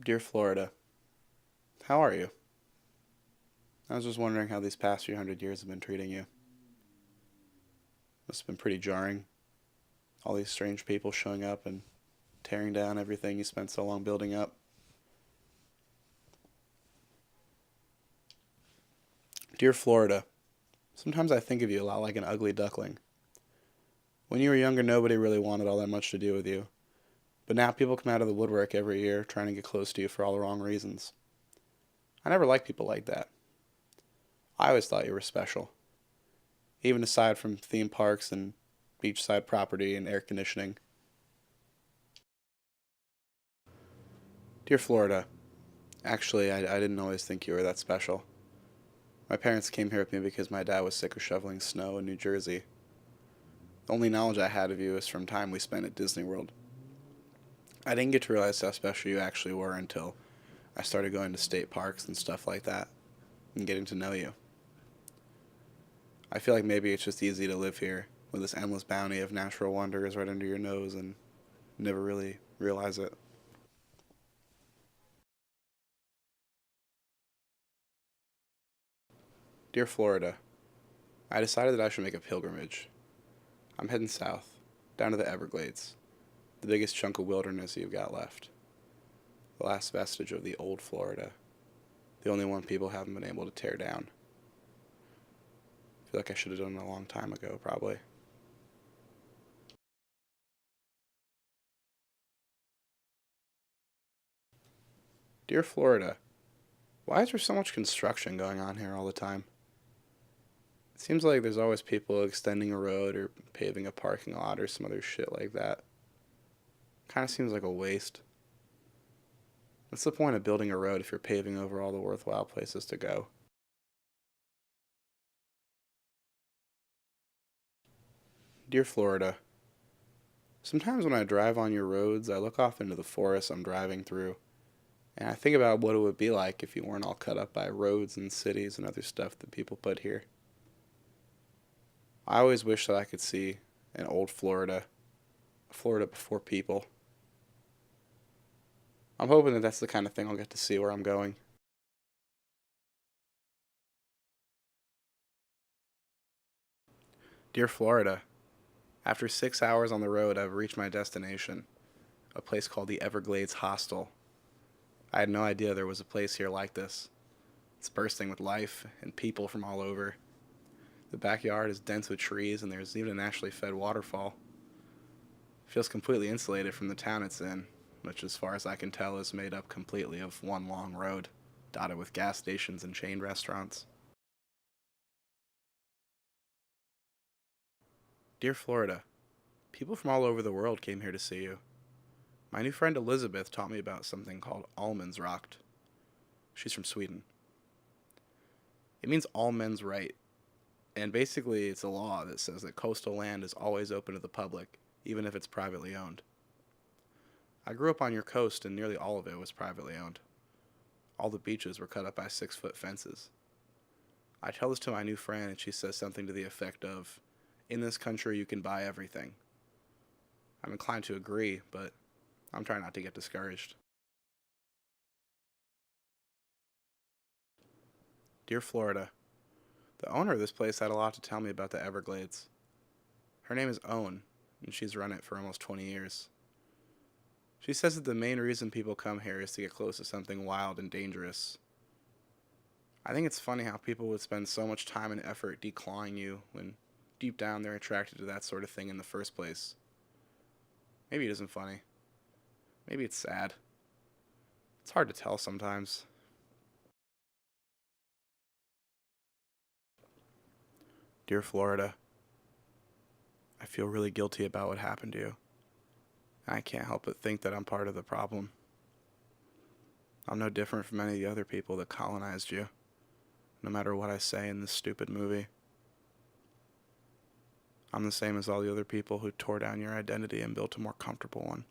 Dear Florida, how are you? I was just wondering how these past few hundred years have been treating you. Must have been pretty jarring. All these strange people showing up and tearing down everything you spent so long building up. Dear Florida, sometimes I think of you a lot like an ugly duckling. When you were younger, nobody really wanted all that much to do with you. But now people come out of the woodwork every year trying to get close to you for all the wrong reasons. I never liked people like that. I always thought you were special. Even aside from theme parks and beachside property and air conditioning. Dear Florida, actually, I didn't always think you were that special. My parents came here with me because my dad was sick of shoveling snow in New Jersey. The only knowledge I had of you is from time we spent at Disney World. I didn't get to realize how special you actually were until I started going to state parks and stuff like that and getting to know you. I feel like maybe it's just easy to live here with this endless bounty of natural wonders right under your nose and never really realize it. Dear Florida, I decided that I should make a pilgrimage. I'm heading south, down to the Everglades, the biggest chunk of wilderness you've got left. The last vestige of the old Florida, the only one people haven't been able to tear down. I feel like I should have done it a long time ago, probably. Dear Florida, why is there so much construction going on here all the time? It seems like there's always people extending a road or paving a parking lot or some other shit like that. Kind of seems like a waste. What's the point of building a road if you're paving over all the worthwhile places to go? Dear Florida, sometimes when I drive on your roads, I look off into the forest I'm driving through, and I think about what it would be like if you weren't all cut up by roads and cities and other stuff that people put here. I always wish that I could see an old Florida, a Florida before people. I'm hoping that that's the kind of thing I'll get to see where I'm going. Dear Florida, after 6 hours on the road, I've reached my destination, a place called the Everglades Hostel. I had no idea there was a place here like this. It's bursting with life and people from all over. The backyard is dense with trees, and there's even a naturally fed waterfall. It feels completely insulated from the town it's in, which, as far as I can tell, is made up completely of one long road, dotted with gas stations and chain restaurants. Dear Florida, people from all over the world came here to see you. My new friend Elizabeth taught me about something called Allemansrecht. She's from Sweden. It means all men's right, and basically it's a law that says that coastal land is always open to the public, even if it's privately owned. I grew up on your coast, and nearly all of it was privately owned. All the beaches were cut up by 6-foot fences. I tell this to my new friend, and she says something to the effect of, "In this country, you can buy everything." I'm inclined to agree, but I'm trying not to get discouraged. Dear Florida, the owner of this place had a lot to tell me about the Everglades. Her name is Owen, and she's run it for almost 20 years. She says that the main reason people come here is to get close to something wild and dangerous. I think it's funny how people would spend so much time and effort declawing you when deep down they're attracted to that sort of thing in the first place. Maybe it isn't funny. Maybe it's sad. It's hard to tell sometimes. Dear Florida, I feel really guilty about what happened to you. I can't help but think that I'm part of the problem. I'm no different from any of the other people that colonized you, no matter what I say in this stupid movie. I'm the same as all the other people who tore down your identity and built a more comfortable one.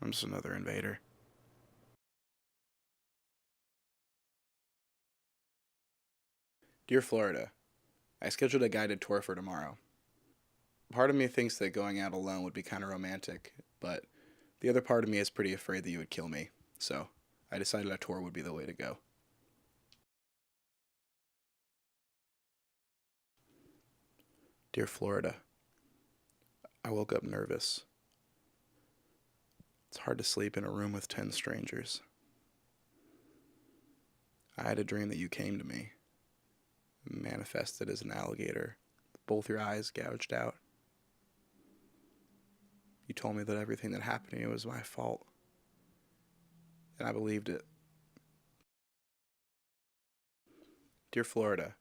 I'm just another invader. Dear Florida, I scheduled a guided tour for tomorrow. Part of me thinks that going out alone would be kind of romantic, but The other part of me is pretty afraid that you would kill me, so I decided a tour would be the way to go. Dear Florida, I woke up nervous. It's hard to sleep in a room with 10 strangers. I had a dream that you came to me, manifested as an alligator, with both your eyes gouged out. You told me that everything that happened to you was my fault, and I believed it. Dear Florida,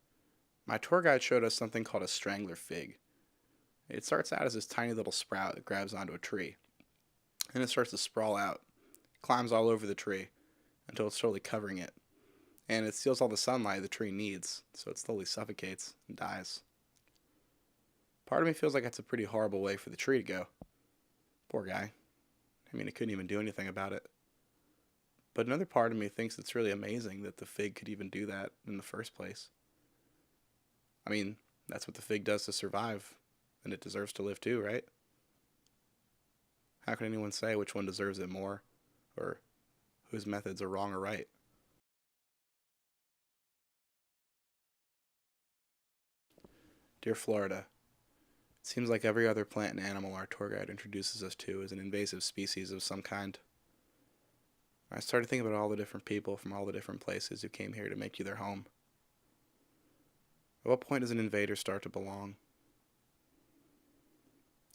my tour guide showed us something called a strangler fig. It starts out as this tiny little sprout that grabs onto a tree, and it starts to sprawl out, climbs all over the tree until it's totally covering it, and it steals all the sunlight the tree needs, so it slowly suffocates and dies. Part of me feels like that's a pretty horrible way for the tree to go. Poor guy. I mean, it couldn't even do anything about it. But another part of me thinks it's really amazing that the fig could even do that in the first place. I mean, that's what the fig does to survive, and it deserves to live too, right? How can anyone say which one deserves it more, or whose methods are wrong or right? Dear Florida, it seems like every other plant and animal our tour guide introduces us to is an invasive species of some kind. I started thinking about all the different people from all the different places who came here to make you their home. At what point does an invader start to belong?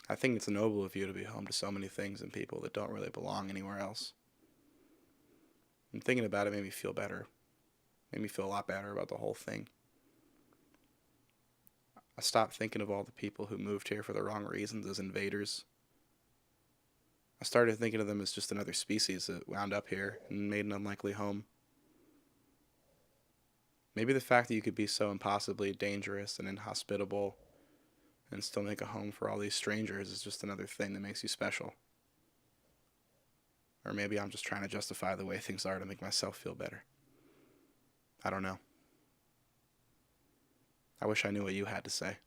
I think it's noble of you to be home to so many things and people that don't really belong anywhere else. And thinking about it made me feel better. Made me feel a lot better about the whole thing. I stopped thinking of all the people who moved here for the wrong reasons as invaders. I started thinking of them as just another species that wound up here and made an unlikely home. Maybe the fact that you could be so impossibly dangerous and inhospitable and still make a home for all these strangers is just another thing that makes you special. Or maybe I'm just trying to justify the way things are to make myself feel better. I don't know. I wish I knew what you had to say.